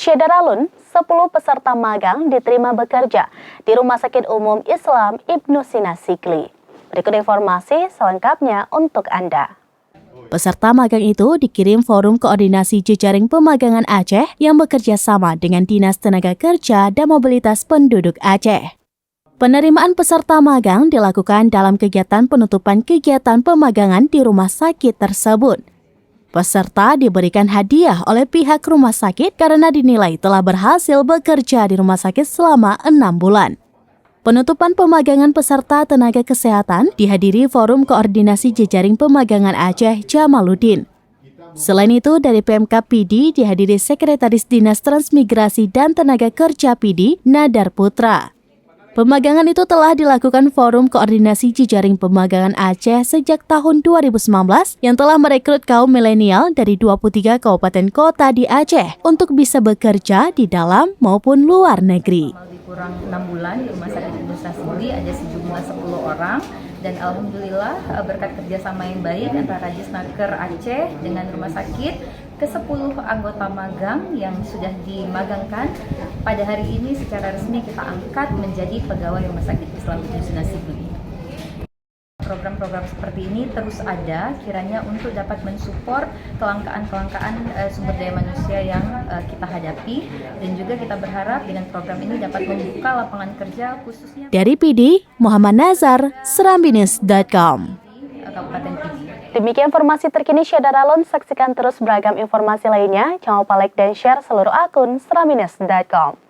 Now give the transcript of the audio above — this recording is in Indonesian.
Syedaralun, 10 peserta magang diterima bekerja di Rumah Sakit Umum Islam Ibnu Sina Sigli. Berikut informasi selengkapnya untuk Anda. Peserta magang itu dikirim Forum Koordinasi Jejaring Pemagangan Aceh yang bekerja sama dengan Dinas Tenaga Kerja dan Mobilitas Penduduk Aceh. Penerimaan peserta magang dilakukan dalam kegiatan penutupan kegiatan pemagangan di rumah sakit tersebut. Peserta diberikan hadiah oleh pihak rumah sakit karena dinilai telah berhasil bekerja di rumah sakit selama 6 bulan. Penutupan pemagangan peserta tenaga kesehatan dihadiri Forum Koordinasi Jejaring Pemagangan Aceh Jamaluddin. Selain itu, dari Pemkab PD dihadiri Sekretaris Dinas Transmigrasi dan Tenaga Kerja PD, Nadar Putra. Pemagangan itu telah dilakukan Forum Koordinasi Jejaring Pemagangan Aceh sejak tahun 2019 yang telah merekrut kaum milenial dari 23 kabupaten kota di Aceh untuk bisa bekerja di dalam maupun luar negeri. Kurang 6 bulan di Rumah Sakit Ibnu Sina Sigli ada sejumlah 10 orang dan alhamdulillah berkat kerjasama yang baik antara Disnaker Aceh dengan rumah sakit, ke-10 anggota magang yang sudah dimagangkan pada hari ini secara resmi kita angkat menjadi pegawai Rumah Sakit Islam Ibnu Sina Sigli. Program-program seperti ini terus ada kiranya untuk dapat mensupport kelangkaan sumber daya manusia yang kita hadapi, dan juga kita berharap dengan program ini dapat membuka lapangan kerja khususnya. Dari PD, Muhammad Nazar, Serambinews.com. Kabupaten PD. Demikian informasi terkini Syedaralun. Saksikan terus beragam informasi lainnya. Jangan lupa like dan share seluruh akun Serambinews.com.